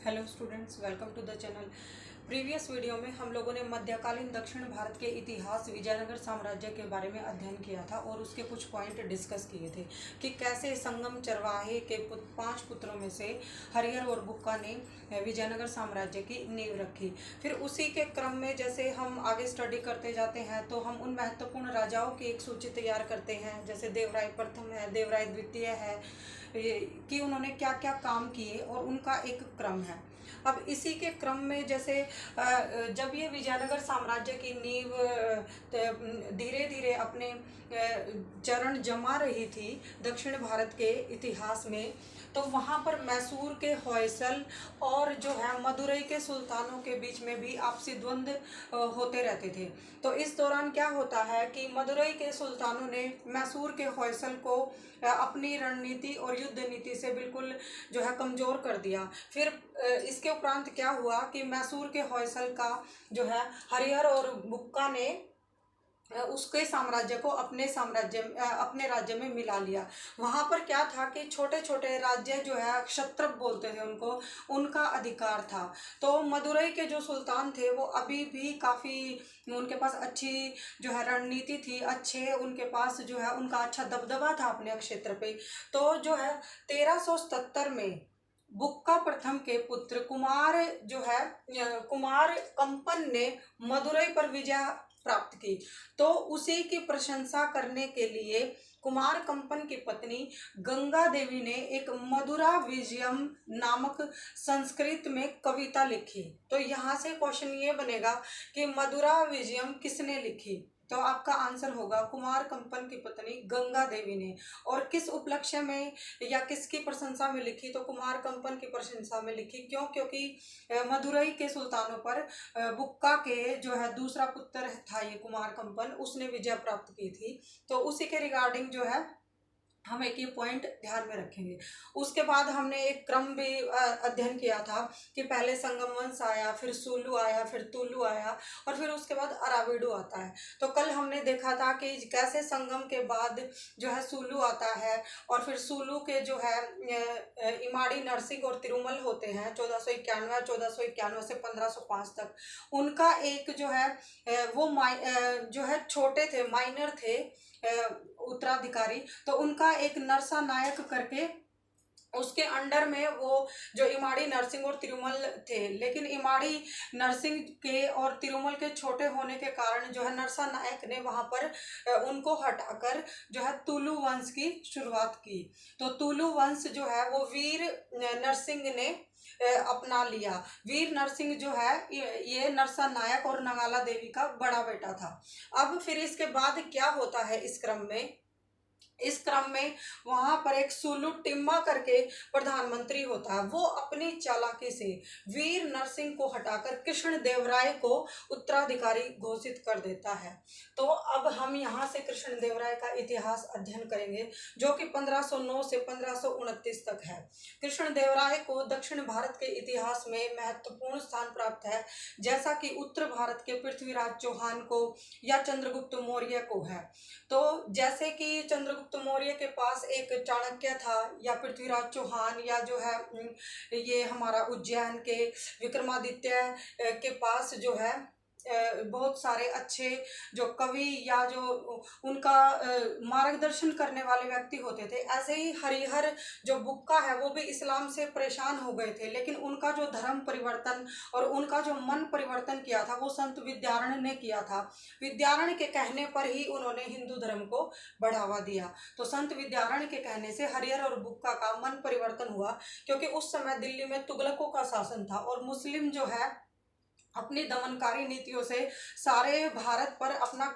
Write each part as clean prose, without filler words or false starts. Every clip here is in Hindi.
Hello students, welcome to the channel. Previous video में हम लोगों ने मध्यकालीन दक्षिण भारत के इतिहास विजयनगर साम्राज्य के बारे में अध्ययन किया था और उसके कुछ पॉइंट डिस्कस किए थे कि कैसे संगम चरवाहे के 5 पुत्रों में से हरिहर और बुक्का ने विजयनगर साम्राज्य की नींव रखी। फिर उसी के क्रम में जैसे हम आगे स्टडी करते जाते हैं तो हम उन महत्वपूर्ण राजाओं की एक सूची तैयार करते हैं, जैसे देवराय प्रथम है, देवराय द्वितीय है, कि उन्होंने क्या क्या काम किए और उनका एक क्रम है। अब इसी के क्रम में जैसे जब ये विजयनगर साम्राज्य की नींव धीरे धीरे अपने चरण जमा रही थी दक्षिण भारत के इतिहास में, तो वहाँ पर मैसूर के होयसल और जो है मदुरई के सुल्तानों के बीच में भी आपसी द्वंद्व होते रहते थे। तो इस दौरान क्या होता है कि मदुरई के सुल्तानों ने मैसूर के होयसल को अपनी रणनीति और युद्ध नीति से बिल्कुल जो है कमज़ोर कर दिया। फिर इसके उपरांत क्या हुआ कि मैसूर के होयसल का जो है हरिहर और बुक्का ने उसके साम्राज्य को अपने राज्य में मिला लिया। वहाँ पर क्या था कि छोटे छोटे राज्य जो है क्षत्रप बोलते थे उनको, उनका अधिकार था। तो मदुरई के जो सुल्तान थे वो अभी भी काफ़ी उनके पास अच्छी जो है रणनीति थी, अच्छे उनके पास जो है उनका अच्छा दबदबा था अपने क्षेत्र पे। तो जो है 1377 में बुक्का प्रथम के पुत्र कुमार कंपन ने मदुरई पर विजय प्राप्त की। तो उसी की प्रशंसा करने के लिए कुमार कंपन की पत्नी गंगा देवी ने एक मधुरा विजयम नामक संस्कृत में कविता लिखी। तो यहाँ से क्वेश्चन ये बनेगा कि मधुरा विजयम किसने लिखी? तो आपका आंसर होगा कुमार कंपन की पत्नी गंगा देवी ने। और किस उपलक्ष्य में या किसकी प्रशंसा में लिखी? तो कुमार कंपन की प्रशंसा में लिखी। क्यों? क्योंकि मदुरई के सुल्तानों पर बुक्का के जो है दूसरा पुत्र था ये कुमार कंपन, उसने विजय प्राप्त की थी। तो उसी के रिगार्डिंग जो है हम एक ये पॉइंट ध्यान में रखेंगे। उसके बाद हमने एक क्रम भी अध्ययन किया था कि पहले संगम वंश आया, फिर सुलू आया, फिर तुलु आया और फिर उसके बाद अराविडु आता है। तो कल हमने देखा था कि कैसे संगम के बाद जो है सुलू आता है और फिर सुलू के जो है इमाड़ी नरसिंह और तिरुमल होते हैं 1491 से 1505 तक। उनका एक जो है वो जो है छोटे थे, माइनर थे उत्तराधिकारी। तो उनका एक नरसा नायक करके उसके अंडर में वो जो इमाड़ी नरसिंह और तिरुमल थे, लेकिन इमाड़ी नरसिंह के और तिरुमल के छोटे होने के कारण जो है नरसा नायक ने वहाँ पर उनको हटाकर जो है तुलु वंश की शुरुआत की। तो तुलु वंश जो है वो वीर नरसिंह ने अपना लिया। वीर नरसिंह जो है ये नरसा नायक और नगाला देवी का बड़ा बेटा था। अब फिर इसके बाद क्या होता है इस क्रम में वहां पर एक सुलू टिम्मा करके प्रधानमंत्री होता है। वो अपनी चालाकी से वीर नरसिंह को हटाकर कृष्ण देवराय को उत्तराधिकारी घोषित कर देता है। तो अब हम यहाँ से कृष्ण देवराय का इतिहास अध्ययन करेंगे जो कि 1509 से 1529 तक है। कृष्ण देवराय को दक्षिण भारत के इतिहास में महत्वपूर्ण स्थान प्राप्त है, जैसा कि उत्तर भारत के पृथ्वीराज चौहान को या चंद्रगुप्त मौर्य को है। तो जैसे कि चंद्रगुप्त मौर्य के पास एक चाणक्य था या पृथ्वीराज चौहान या जो है ये हमारा उज्जैन के विक्रमादित्य के पास जो है बहुत सारे अच्छे जो कवि या जो उनका मार्गदर्शन करने वाले व्यक्ति होते थे। ऐसे ही हरिहर जो बुक्का है वो भी इस्लाम से परेशान हो गए थे, लेकिन उनका जो धर्म परिवर्तन और उनका जो मन परिवर्तन किया था वो संत विद्यारण्य ने किया था। विद्यारण्य के कहने पर ही उन्होंने हिंदू धर्म को बढ़ावा दिया। तो संत विद्यारण्य के कहने से हरिहर और बुक्का का मन परिवर्तन हुआ, क्योंकि उस समय दिल्ली में तुगलकों का शासन था और मुस्लिम जो है अपनी दमनकारी नीतियों से सारे भारत पर अपना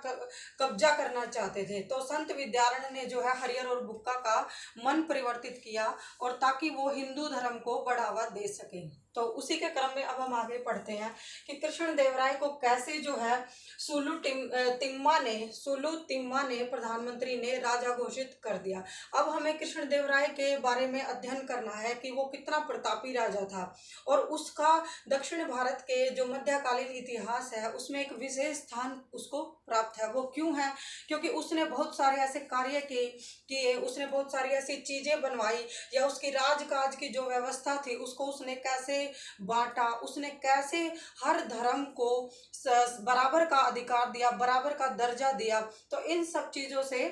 कब्जा करना चाहते थे। तो संत विद्यारण्य ने जो है हरिहर और बुक्का का मन परिवर्तित किया और ताकि वो हिंदू धर्म को बढ़ावा दे सके। तो उसी के क्रम में अब हम आगे पढ़ते हैं कि कृष्ण देवराय को कैसे जो है सुलू तिम्मा ने प्रधानमंत्री ने राजा घोषित कर दिया। अब हमें कृष्ण देवराय के बारे में अध्ययन करना है कि वो कितना प्रतापी राजा था और उसका दक्षिण भारत के जो मध्य मध्यकालीन इतिहास है उसमें एक विशेष स्थान उसको प्राप्त है। वो क्यों है? क्योंकि उसने बहुत सारे ऐसे कार्य किए, उसने बहुत सारी ऐसी चीजें बनवाई, या उसकी राजकाज की जो व्यवस्था थी उसको उसने कैसे बांटा, उसने कैसे हर धर्म को बराबर का अधिकार दिया, बराबर का दर्जा दिया। तो इन सब चीजों से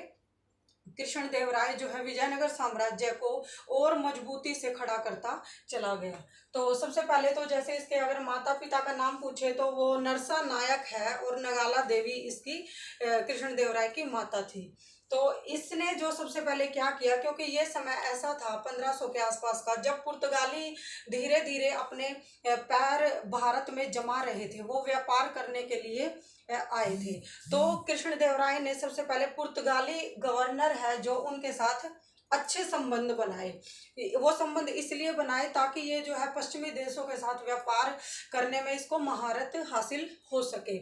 कृष्णदेवराय जो है विजयनगर साम्राज्य को और मजबूती से खड़ा करता चला गया। तो सबसे पहले तो जैसे इसके अगर माता पिता का नाम पूछे तो वो नरसा नायक है और नगाला देवी इसकी कृष्णदेवराय की माता थी। तो इसने जो सबसे पहले क्या किया, क्योंकि ये समय ऐसा था 1500 के आसपास का, जब पुर्तगाली धीरे धीरे अपने पैर भारत में जमा रहे थे, वो व्यापार करने के लिए आए थे। तो कृष्णदेवराय ने सबसे पहले पुर्तगाली गवर्नर है जो उनके साथ अच्छे संबंध बनाए। वो संबंध इसलिए बनाए ताकि ये जो है पश्चिमी देशों के साथ व्यापार करने में इसको महारत हासिल हो सके।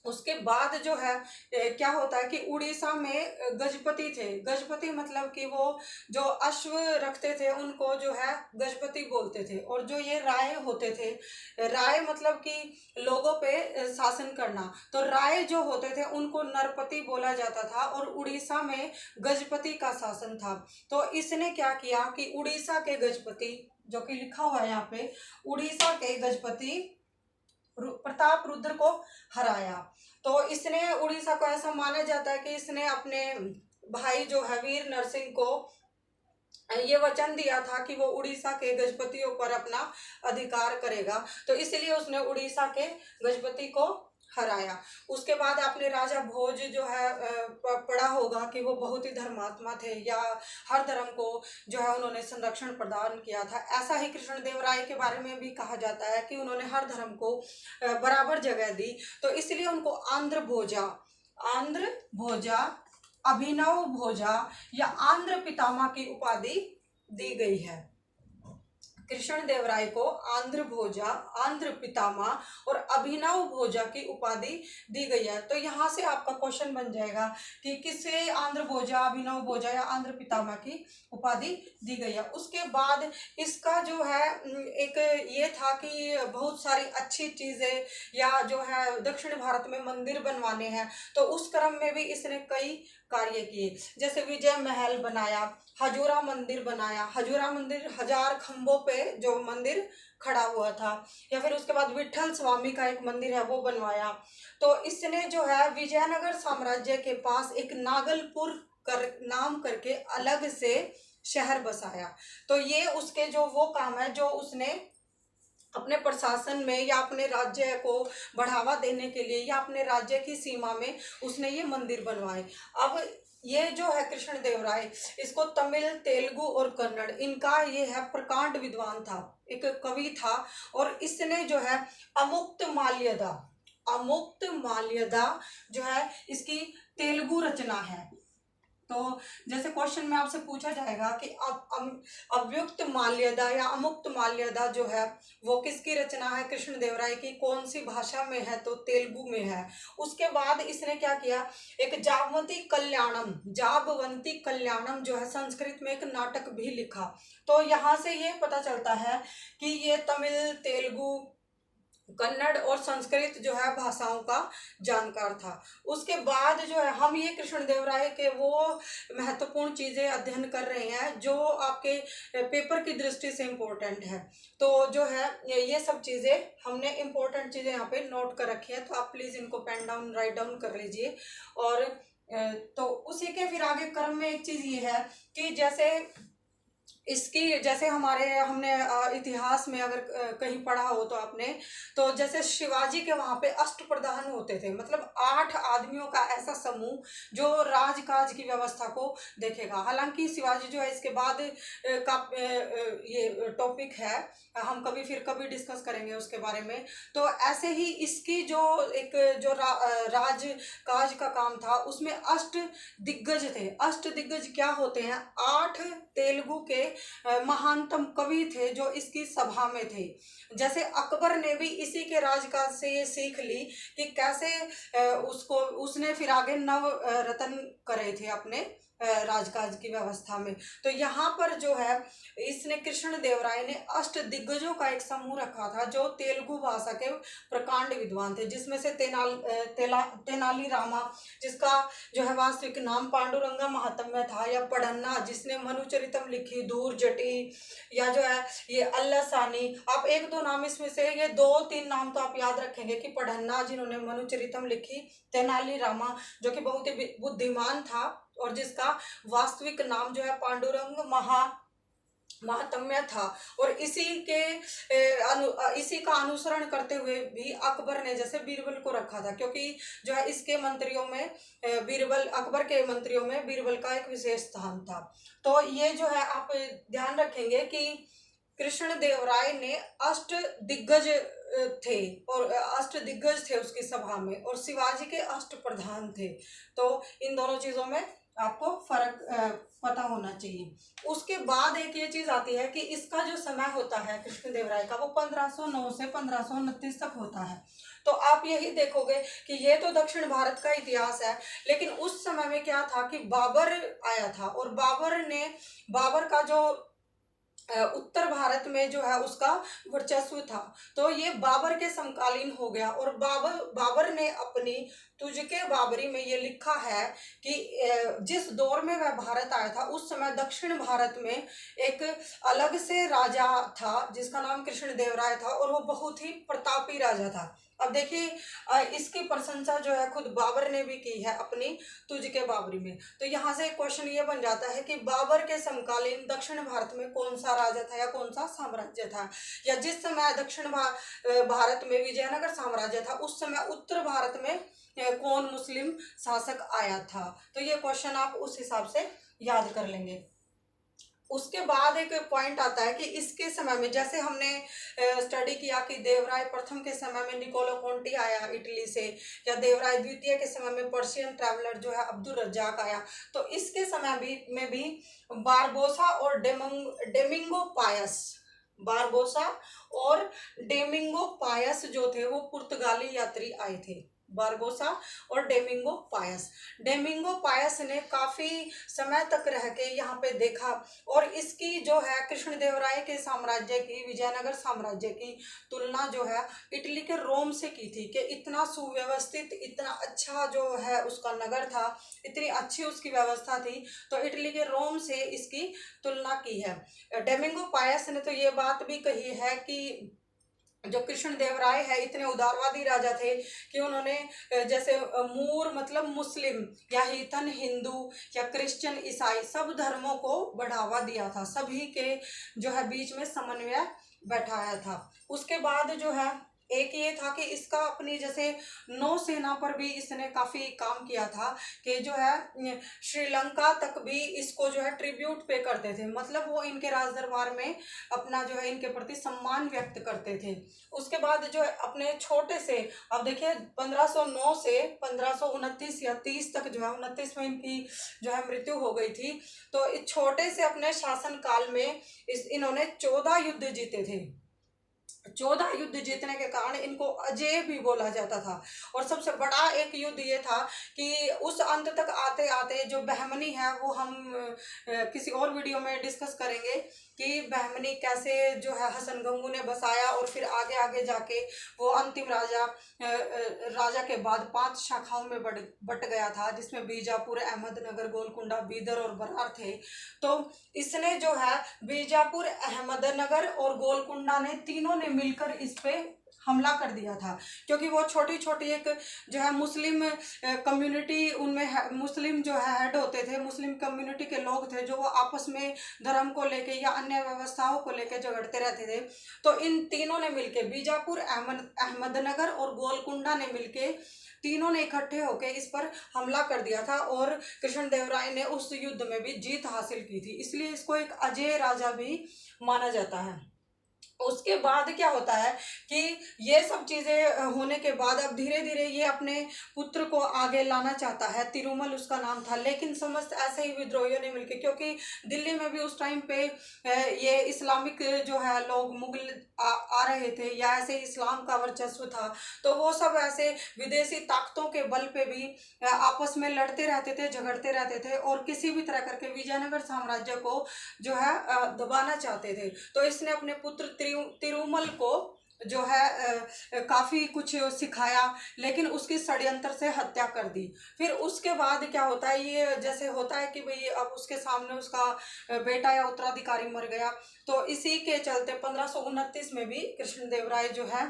उसके बाद जो है क्या होता है कि उड़ीसा में गजपति थे। गजपति मतलब कि वो जो अश्व रखते थे उनको जो है गजपति बोलते थे। और जो ये राय होते थे, राय मतलब कि लोगों पे शासन करना, तो राय जो होते थे उनको नरपति बोला जाता था और उड़ीसा में गजपति का शासन था। तो इसने क्या किया कि उड़ीसा के गजपति, जो कि लिखा हुआ है यहाँ पे, उड़ीसा के गजपति प्रताप रुद्र को हराया। तो इसने उड़ीसा को, ऐसा माना जाता है कि इसने अपने भाई जो है वीर नरसिंह को ये वचन दिया था कि वो उड़ीसा के गजपतियों पर अपना अधिकार करेगा। तो इसलिए उसने उड़ीसा के गजपति को हराया। उसके बाद आपने राजा भोज जो है पढ़ा होगा कि वो बहुत ही धर्मात्मा थे, या हर धर्म को जो है उन्होंने संरक्षण प्रदान किया था। ऐसा ही कृष्णदेवराय के बारे में भी कहा जाता है कि उन्होंने हर धर्म को बराबर जगह दी। तो इसलिए उनको आंध्र भोजा, अभिनव भोजा या आंध्र पितामह की उपाधि दी गई है। कृष्णदेवराय को आंध्र भोजा, आंध्र पितामह और अभिनव भोजा की उपाधि दी गई है। तो यहाँ से आपका क्वेश्चन बन जाएगा कि किसे आंध्र भोजा, अभिनव भोजा या आंध्र पितामह की उपाधि दी गई है। उसके बाद इसका जो है एक ये था कि बहुत सारी अच्छी चीजें या जो है दक्षिण भारत में मंदिर बनवाने हैं, तो उस क्रम में भी इसने कई कार्य किए। जैसे विजय महल बनाया, हजूरा मंदिर बनाया, हजूरा मंदिर 1000 खंभों पे जो मंदिर खड़ा हुआ था, या फिर उसके बाद विठल स्वामी का एक मंदिर है वो बनवाया। तो इसने जो है विजयनगर साम्राज्य के पास एक नागलपुर नाम करके अलग से शहर बसाया। तो ये उसके जो वो काम है जो उसने अपने प्रशासन में या अपने राज्य को बढ़ावा देने के लिए या अपने राज्य की सीमा में उसने ये मंदिर बनवाए। अब ये जो है कृष्णदेवराय, इसको तमिल, तेलुगु और कन्नड़, इनका ये है प्रकांड विद्वान था, एक कवि था। और इसने जो है अमुक्त माल्यदा जो है इसकी तेलुगु रचना है। तो जैसे क्वेश्चन में आपसे पूछा जाएगा कि अव्युक्त माल्यदा या अमुक्त माल्यदा जो है वो किसकी रचना है, कृष्णदेवराय की, कौन सी भाषा में है, तो तेलुगु में है। उसके बाद इसने क्या किया, एक जाबवंती कल्याणम जो है संस्कृत में एक नाटक भी लिखा। तो यहाँ से ये पता चलता है कि ये तमिल, तेलुगु, कन्नड़ और संस्कृत जो है भाषाओं का जानकार था। उसके बाद जो है हम ये कृष्णदेवराय के वो महत्वपूर्ण चीज़ें अध्ययन कर रहे हैं जो आपके पेपर की दृष्टि से इम्पोर्टेंट है। तो जो है ये सब चीज़ें हमने इम्पोर्टेंट चीज़ें यहाँ पे नोट कर रखी है, तो आप प्लीज़ इनको पेन डाउन, राइट डाउन कर लीजिए। और तो उसी के फिर आगे क्रम में एक चीज़ ये है कि जैसे इसकी, जैसे हमने इतिहास में अगर कहीं पढ़ा हो तो आपने, तो जैसे शिवाजी के वहाँ पे अष्टप्रधान होते थे, मतलब 8 आदमियों का ऐसा समूह जो राजकाज की व्यवस्था को देखेगा। हालांकि शिवाजी जो है इसके बाद का ये टॉपिक है, हम कभी डिस्कस करेंगे उसके बारे में। तो ऐसे ही इसकी जो एक जो राजकाज का काम था उसमें अष्ट दिग्गज थे। अष्ट दिग्गज क्या होते हैं, 8 तेलुगु के महानतम कवि थे जो इसकी सभा में थे। जैसे अकबर ने भी इसी के राजकाज से ये सीख ली कि कैसे उसने फिर आगे नव रत्न करे थे अपने राजकाज की व्यवस्था में। तो यहाँ पर जो है इसने कृष्ण देव राय ने अष्ट दिग्गजों का एक समूह रखा था जो तेलुगु भाषा के प्रकांड विद्वान थे, जिसमें से तेनाली रामा, जिसका जो है वास्तविक नाम पांडुरंगा महात्म्य था, या पढ़न्ना जिसने मनुचरितम लिखी, धूर जटी, या जो है ये अल्लासानी। आप एक दो नाम इसमें से ये दो तीन नाम तो आप याद रखेंगे कि पढ़न्ना जिन्होंने मनुचरितम लिखी, तेनाली रामा जो कि बहुत ही बुद्धिमान था और जिसका वास्तविक नाम जो है पांडुरंग महात्म्य था। और इसी का अनुसरण करते हुए भी अकबर ने जैसे बीरबल को रखा था, क्योंकि जो है इसके मंत्रियों में अकबर के मंत्रियों में बीरबल का एक विशेष स्थान था। तो ये जो है आप ध्यान रखेंगे कि कृष्ण देव राय ने अष्ट दिग्गज थे और अष्ट दिग्गज थे उसकी सभा में, और शिवाजी के अष्ट प्रधान थे। तो इन दोनों चीजों में आपको फर्क पता होना चाहिए। उसके बाद एक ये चीज आती है कि इसका जो समय होता है कृष्ण देव राय का, वो 1509 से 1529 तक होता है। तो आप यही देखोगे कि ये तो दक्षिण भारत का इतिहास है, लेकिन उस समय में क्या था कि बाबर आया था, और बाबर का जो उत्तर भारत में जो है उसका वर्चस्व था। तो ये बाबर के समकालीन हो गया, और बाबर ने अपनी तुझके बाबरी में ये लिखा है कि जिस दौर में वह भारत आया था उस समय दक्षिण भारत में एक अलग से राजा था जिसका नाम कृष्ण देव राय था, और वो बहुत ही प्रतापी राजा था। अब देखिए इसकी प्रशंसा जो है खुद बाबर ने भी की है अपनी तुझके बाबरी में। तो यहाँ से क्वेश्चन ये बन जाता है कि बाबर के समकालीन दक्षिण भारत में कौन सा राजा था या कौन सा साम्राज्य था, या जिस समय दक्षिण भारत में विजयनगर साम्राज्य था उस समय उत्तर भारत में कौन मुस्लिम शासक आया था। तो ये क्वेश्चन आप उस हिसाब से याद कर लेंगे। उसके बाद एक पॉइंट आता है कि इसके समय में जैसे हमने स्टडी किया कि देवराय प्रथम के समय में निकोलो कोंटी आया इटली से, या देवराय द्वितीय के समय में पर्शियन ट्रैवलर जो है अब्दुल रज्जाक आया। तो इसके समय में भी बारबोसा और बारबोसा और डेमिंगो पायस जो थे वो पुर्तगाली यात्री आए थे। बारबोसा और डेमिंगो पायस ने काफी समय तक रह के यहाँ पे देखा, और इसकी जो है कृष्णदेवराय के साम्राज्य की, विजयनगर साम्राज्य की तुलना जो है इटली के रोम से की थी कि इतना सुव्यवस्थित, इतना अच्छा जो है उसका नगर था, इतनी अच्छी उसकी व्यवस्था थी। तो इटली के रोम से इसकी तुलना की है। डेमिंगो पायस ने तो ये बात भी कही है कि जो कृष्ण देव राय है इतने उदारवादी राजा थे कि उन्होंने जैसे मूर मतलब मुस्लिम या हीथन हिंदू या क्रिश्चियन ईसाई सब धर्मों को बढ़ावा दिया था, सभी के जो है बीच में समन्वय बैठाया था। उसके बाद जो है एक ये था कि इसका अपनी जैसे नौसेना पर भी इसने काफी काम किया था कि जो है श्रीलंका तक भी इसको जो है ट्रिब्यूट पे करते थे, मतलब वो इनके राज दरबार में अपना जो है इनके प्रति सम्मान व्यक्त करते थे। उसके बाद जो है अपने छोटे से, अब देखिए 1509 से 1529 या 30 तक जो है 29 में इनकी जो है मृत्यु हो गई थी। तो इस छोटे से अपने शासन काल में इन्होंने 14 युद्ध जीते थे। 14 युद्ध जीतने के कारण इनको अजेय भी बोला जाता था। और सबसे बड़ा एक युद्ध ये था कि उस अंत तक आते आते जो बहमनी है वो हम किसी और वीडियो में डिस्कस करेंगे कि बहमनी कैसे जो है हसन गंगू ने बसाया, और फिर आगे आगे जाके वो अंतिम राजा के बाद 5 शाखाओं में बट गया था, जिसमें बीजापुर, अहमदनगर, गोलकुंडा, बीदर और बरार थे। तो इसने जो है बीजापुर, अहमदनगर और गोलकुंडा ने तीनों ने मिलकर इस पे हमला कर दिया था, क्योंकि वो छोटी छोटी एक जो है मुस्लिम कम्युनिटी, उनमें मुस्लिम जो है हेड होते थे, मुस्लिम कम्युनिटी के लोग थे जो वो आपस में धर्म को लेके या अन्य व्यवस्थाओं को लेके झगड़ते रहते थे। तो इन तीनों ने मिलके बीजापुर, अहमदनगर और गोलकुंडा ने मिलके तीनों ने इकट्ठे होकर इस पर हमला कर दिया था, और कृष्ण देव राय ने उस युद्ध में भी जीत हासिल की थी, इसलिए इसको एक अजेय राजा भी माना जाता है। उसके बाद क्या होता है कि ये सब चीज़ें होने के बाद अब धीरे धीरे ये अपने पुत्र को आगे लाना चाहता है, तिरुमल उसका नाम था, लेकिन समस्त ऐसे ही विद्रोहियों ने मिलकर, क्योंकि दिल्ली में भी उस टाइम पे ये इस्लामिक जो है लोग मुगल आ रहे थे, या ऐसे इस्लाम का वर्चस्व था, तो वो सब ऐसे विदेशी ताकतों के बल पे भी आपस में लड़ते रहते थे, झगड़ते रहते थे, और किसी भी तरह करके विजयनगर साम्राज्य को जो है दबाना चाहते थे। तो इसने अपने पुत्र तिरुमल को जो है काफी कुछ सिखाया, लेकिन उसकी षड्यंत्र से हत्या कर दी। फिर उसके बाद क्या होता है, ये जैसे होता है कि भाई अब उसके सामने उसका बेटा या उत्तराधिकारी मर गया, तो इसी के चलते 1529 में भी कृष्णदेवराय जो है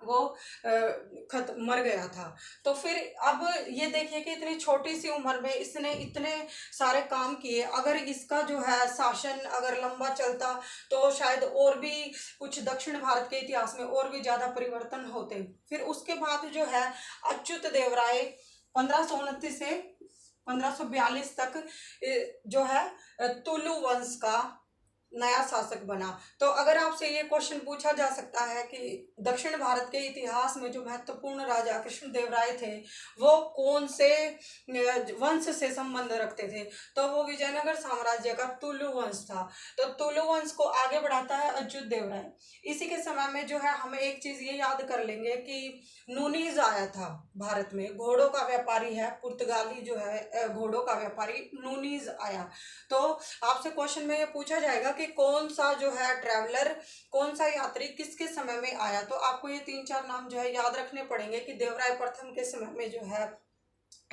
वो मर गया था। तो फिर अब ये देखिए कि इतनी छोटी सी उम्र में इसने इतने सारे काम किए। अगर इसका जो है शासन अगर लंबा चलता तो शायद और भी कुछ दक्षिण भारत के इतिहास में और भी ज़्यादा परिवर्तन होते। फिर उसके बाद जो है अच्युत देवराय 1529 से 1542 तक जो है तुलु वंश का नया शासक बना। तो अगर आपसे ये क्वेश्चन पूछा जा सकता है कि दक्षिण भारत के इतिहास में जो महत्वपूर्ण राजा कृष्णदेवराय थे वो कौन से वंश से संबंध रखते थे, तो वो विजयनगर साम्राज्य का तुलु वंश था। तो तुलु वंश को आगे बढ़ाता है अच्युत देवराय। इसी के समय में जो है हमें एक चीज ये याद कर लेंगे कि नूनीज आया था भारत में, घोड़ों का व्यापारी है, पुर्तगाली जो है घोड़ों का व्यापारी नूनीज आया। तो आपसे क्वेश्चन में ये पूछा जाएगा कि कौन सा जो है ट्रैवलर, कौन सा यात्री किसके समय में आया, तो आपको ये 3-4 नाम जो है याद रखने पड़ेंगे कि देवराय प्रथम के समय में जो है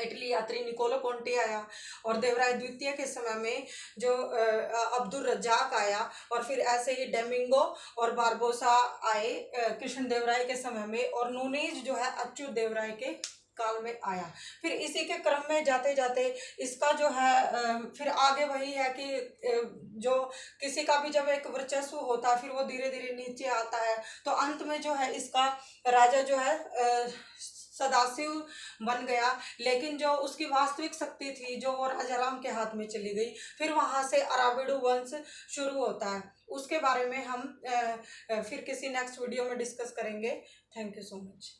इटली यात्री निकोलो कोंटी आया, और देवराय द्वितीय के समय में जो अब्दुल रज्जाक आया, और फिर ऐसे ही डेमिंगो और बारबोसा आए कृष्ण देवराय के समय में, और नूनीज जो है अच्युत देवराय के काल में आया। फिर इसी के क्रम में जाते जाते इसका जो है फिर आगे वही है कि जो किसी का भी जब एक वर्चस्व होता है फिर वो धीरे धीरे नीचे आता है, तो अंत में जो है इसका राजा जो है सदाशिव बन गया, लेकिन जो उसकी वास्तविक शक्ति थी जो वो राजा राम के हाथ में चली गई। फिर वहां से अराबिडू वंश शुरू होता है, उसके बारे में हम फिर किसी नेक्स्ट वीडियो में डिस्कस करेंगे। Thank you so much.